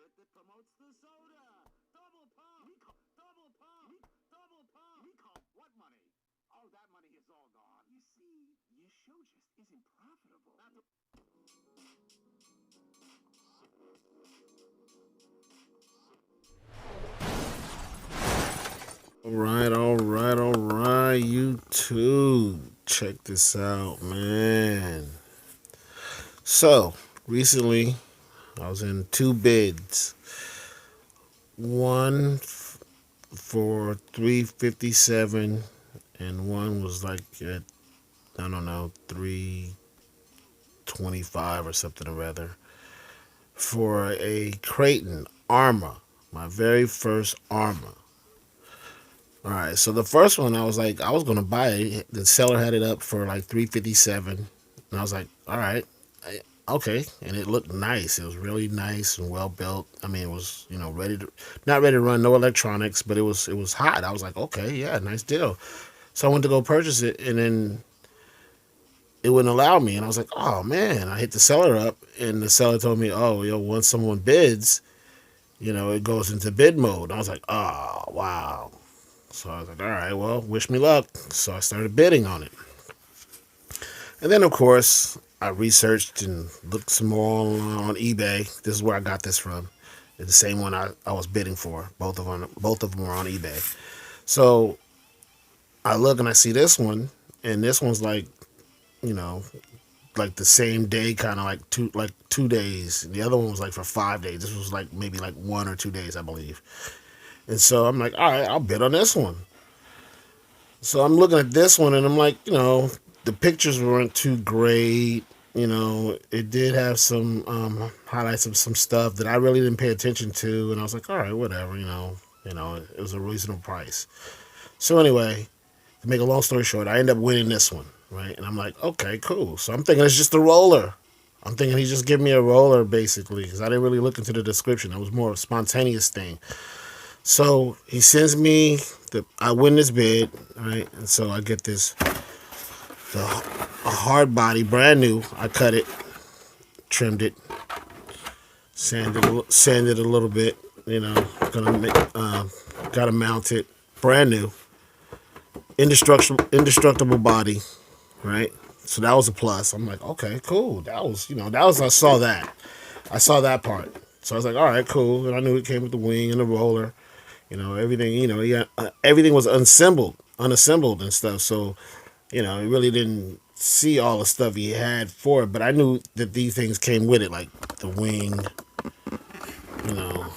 shirt that promotes the soda. Double pump! Double pump! Double pump! What money? Oh, that money is all gone. You see, your show just isn't profitable. All right, YouTube. Check this out, man. So, recently, I was in two bids. One for 357 and one was like at, I don't know, 325 or something or rather, for a kraton Arrma, my very first Arrma. All right, so the first one I was like, I was gonna buy it. The seller had it up for like 357, and I was like, all right, okay. And it looked nice. It was really nice and well built. I mean, it was ready to, not ready to run, no electronics, but it was hot. I was like, okay, yeah, nice deal. So I went to go purchase it, and then it wouldn't allow me, and I was like, oh man. I hit the seller up, and the seller told me, oh, once someone bids, it goes into bid mode. I was like, oh wow. So I was like, all right, well, wish me luck. So I started bidding on it. And then, of course, I researched and looked some more on eBay. This is where I got this from. It's the same one I was bidding for. Both of them were on eBay. So I look and I see this one, and this one's you know, like the same day, kind of like 2 days. The other one was like for 5 days. This was like maybe like 1 or 2 days, I believe. And so I'm like, all right, I'll bid on this one. So I'm looking at this one and I'm like, the pictures weren't too great. It did have some highlights of some stuff that I really didn't pay attention to, and I was like, all right, whatever. It was a reasonable price. So anyway, to make a long story short, I end up winning this one, right? And I'm like, okay, cool. So I'm thinking it's just a roller. I'm thinking he just gave me a roller basically because I didn't really look into the description. It was more of a spontaneous thing. So he sends me I win this bid, right? And so I get a hard body, brand new. I cut it, trimmed it, sanded a little bit. Gonna gotta mount it, brand new, indestructible body, right? So that was a plus. I'm like, okay, cool. I saw that part. So I was like, all right, cool. And I knew it came with the wing and the roller. Everything. Yeah, everything was unassembled and stuff. So, he really didn't see all the stuff he had for it. But I knew that these things came with it, like the wing, you know,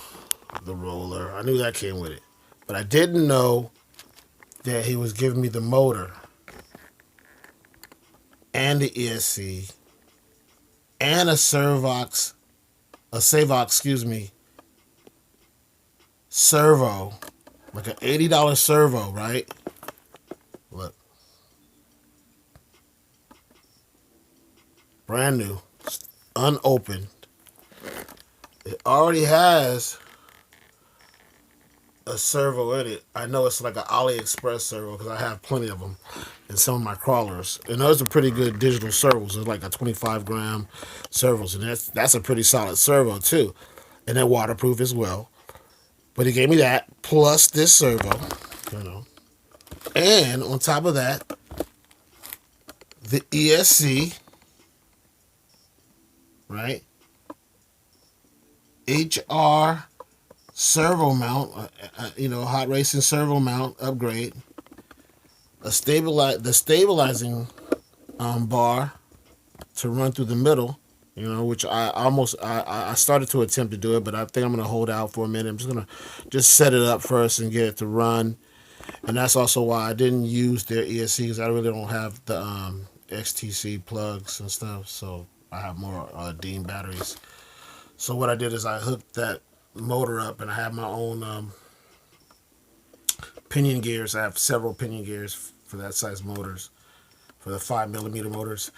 the roller. I knew that came with it. But I didn't know that he was giving me the motor and the ESC and a Savox, excuse me, servo, like an $80 servo, right? Look, brand new, unopened. It already has a servo in it. I know it's like an AliExpress servo because I have plenty of them in some of my crawlers. And those are pretty good digital servos. It's like a 25-gram servos, and that's a pretty solid servo too, and they're waterproof as well. But he gave me that plus this servo, you know, and on top of that, the ESC, right? HR servo mount, hot racing servo mount upgrade, the stabilizing bar to run through the middle. Which I started to attempt to do it, but I think I'm gonna hold out for a minute. I'm just gonna set it up first and get it to run, and that's also why I didn't use their ESC because I really don't have the XTC plugs and stuff. So I have more Dean batteries. So what I did is I hooked that motor up, and I have my own pinion gears. I have several pinion gears for that size motors, for the 5 millimeter motors,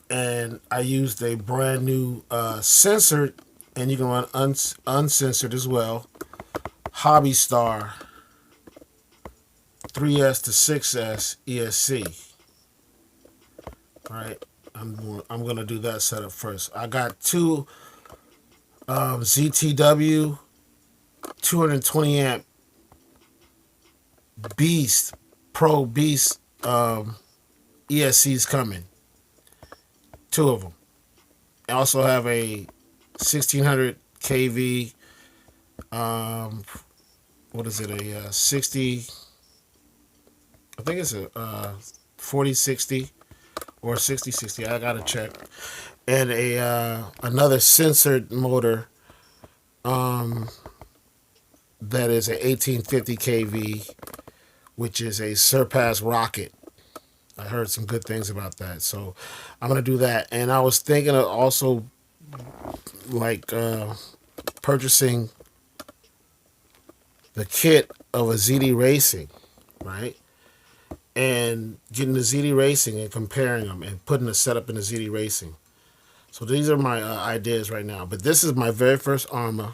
and I used a brand new censored, and you can run uncensored as well, Hobby Star 3S to 6S ESC. Right, I'm gonna do that setup first. I got two ZTW 220 amp Beast Pro Beast ESCs coming. Two of them. I also have a 1600 kV. Um, what is it? A 60. I think it's a 4060 or 6060. I gotta check. And a another censored motor that is a 1850 kV, which is a Surpass Rocket. I heard some good things about that, so I'm gonna do that. And I was thinking of also like purchasing the kit of a ZD Racing, right? And getting the ZD Racing and comparing them and putting a setup in the ZD Racing. So these are my ideas right now. But this is my very first Arrma,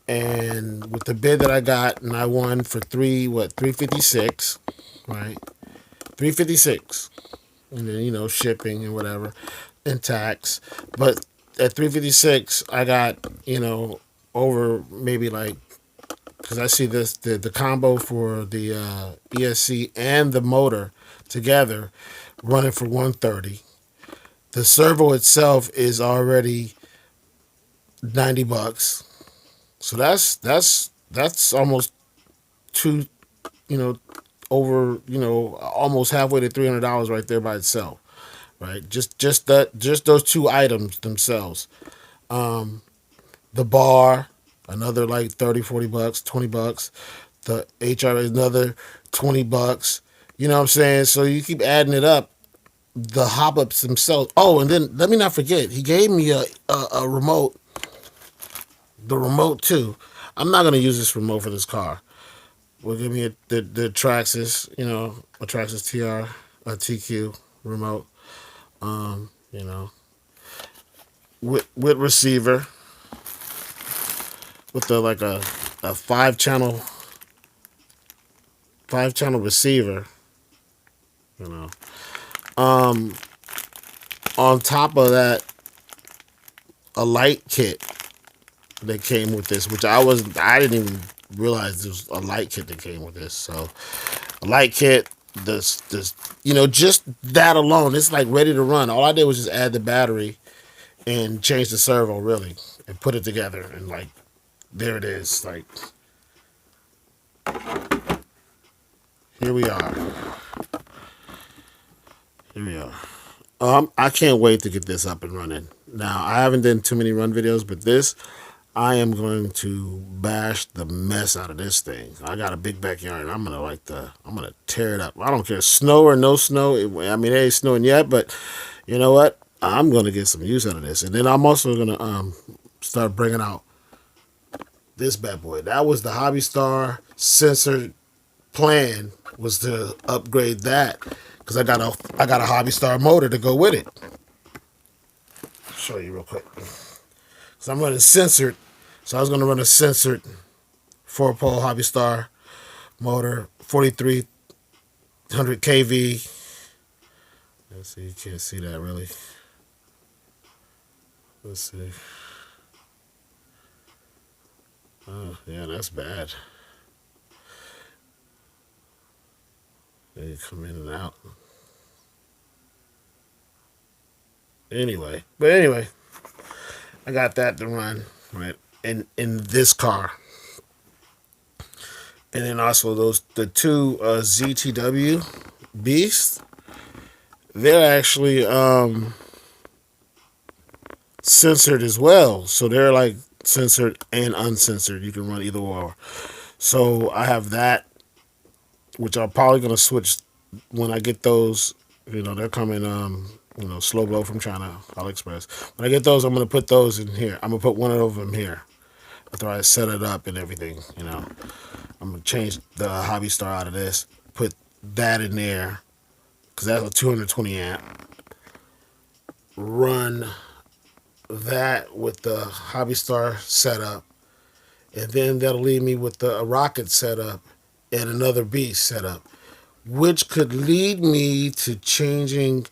and with the bid that I got, and I won for 356, right? 356, and then shipping and whatever, and tax. But at 356, I got over maybe like, because I see this the combo for the ESC and the motor together running for 130. The servo itself is already $90. So that's almost two, you know, over, almost halfway to $300 right there by itself, right? Just those two items themselves. The bar, another like 30, $40, $20. The HR is another $20. You know what I'm saying? So you keep adding it up. The hop ups themselves. Oh, and then let me not forget, he gave me a remote, the remote too. I'm not gonna use this remote for this car. Will give me the Traxxas, a Traxxas TR, a TQ remote, you know, with receiver, with the like a five channel receiver, you know. On top of that, a light kit that came with this, which I didn't even realize there was a light kit that came with this. So a light kit, this just that alone, it's like ready to run. All I did was just add the battery and change the servo really, and put it together, and like there it is. Like here we are. Here we are. I can't wait to get this up and running. Now I haven't done too many run videos, but this, I am going to bash the mess out of this thing. I got a big backyard, and I'm gonna tear it up. I don't care, snow or no snow. I mean, it ain't snowing yet, but you know what? I'm gonna get some use out of this, and then I'm also gonna start bringing out this bad boy. That was the Hobby Star sensor plan, was to upgrade that because I got a Hobby Star motor to go with it. I'll show you real quick. So I'm running censored. So I was gonna run a censored 4-pole Hobby Star motor, 4300 kV. Let's see, you can't see that really. Let's see. Oh yeah, that's bad. They come in and out. Anyway, I got that to run right in this car, and then also the two ZTW Beasts. They're actually censored as well, so they're like censored and uncensored. You can run either or. So I have that, which I'm probably gonna switch when I get those. They're coming. Slow blow from China, AliExpress. When I get those, I'm gonna put those in here. I'm gonna put one of them here after I set it up and everything. I'm gonna change the Hobby Star out of this, put that in there because that's a 220 amp. Run that with the Hobby Star setup, and then that'll leave me with the rocket setup and another Beast setup, which could lead me to changing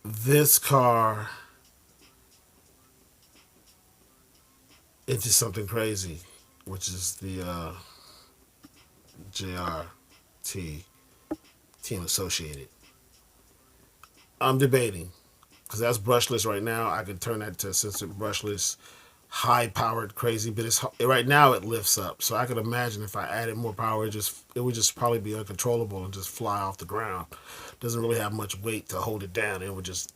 this car into something crazy, which is the JRT Team Associated. I'm debating because that's brushless right now. I could turn that to sensor brushless, high powered, crazy, but it's right now it lifts up. So I could imagine if I added more power, it would just probably be uncontrollable and just fly off the ground. Doesn't really have much weight to hold it down. It would just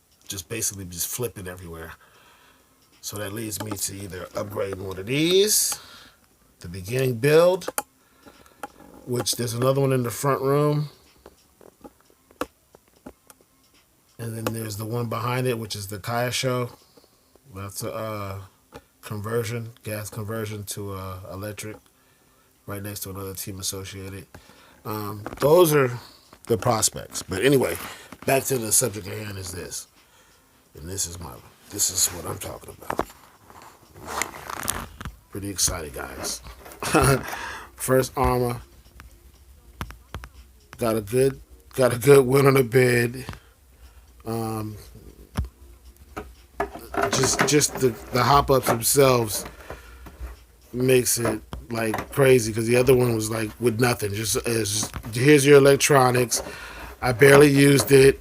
basically just flipping everywhere. So that leads me to either upgrading one of these, the beginning build, which there's another one in the front room, and then there's the one behind it, which is the Kaya Show. That's a conversion, gas conversion to electric, right next to another Team Associated. Those are the prospects. But anyway, back to the subject at hand is this, and this is what I'm talking about. Pretty excited, guys. First Arrma, got a good win on the bid. Just the hop ups themselves makes it like crazy because the other one was like with nothing. Just here's your electronics. I barely used it.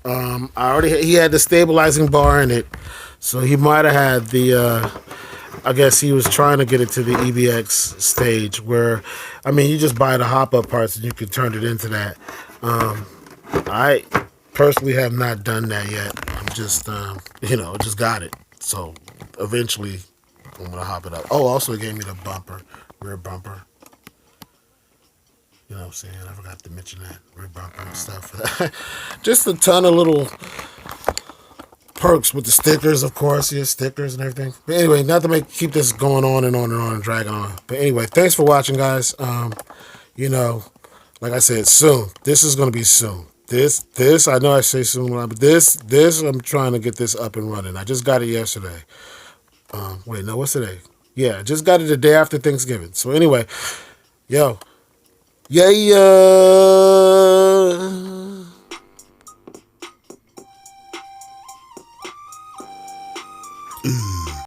He had the stabilizing bar in it, so he might have had the. I guess he was trying to get it to the EBX stage where, I mean, you just buy the hop up parts and you can turn it into that. I personally have not done that yet. I'm just, just got it. So eventually I'm going to hop it up. Oh, also it gave me the bumper, rear bumper. You know what I'm saying? I forgot to mention that. Rear bumper and stuff. Just a ton of little perks with the stickers, of course. Yeah, stickers and everything. But anyway, not to keep this going on and on and on and dragging on. But anyway, thanks for watching, guys. Like I said, soon. This is going to be soon. This, I know I say soon, but this, I'm trying to get this up and running. I just got it yesterday. Wait, no, what's today? Yeah, I just got it the day after Thanksgiving. So anyway, yo. Yeah.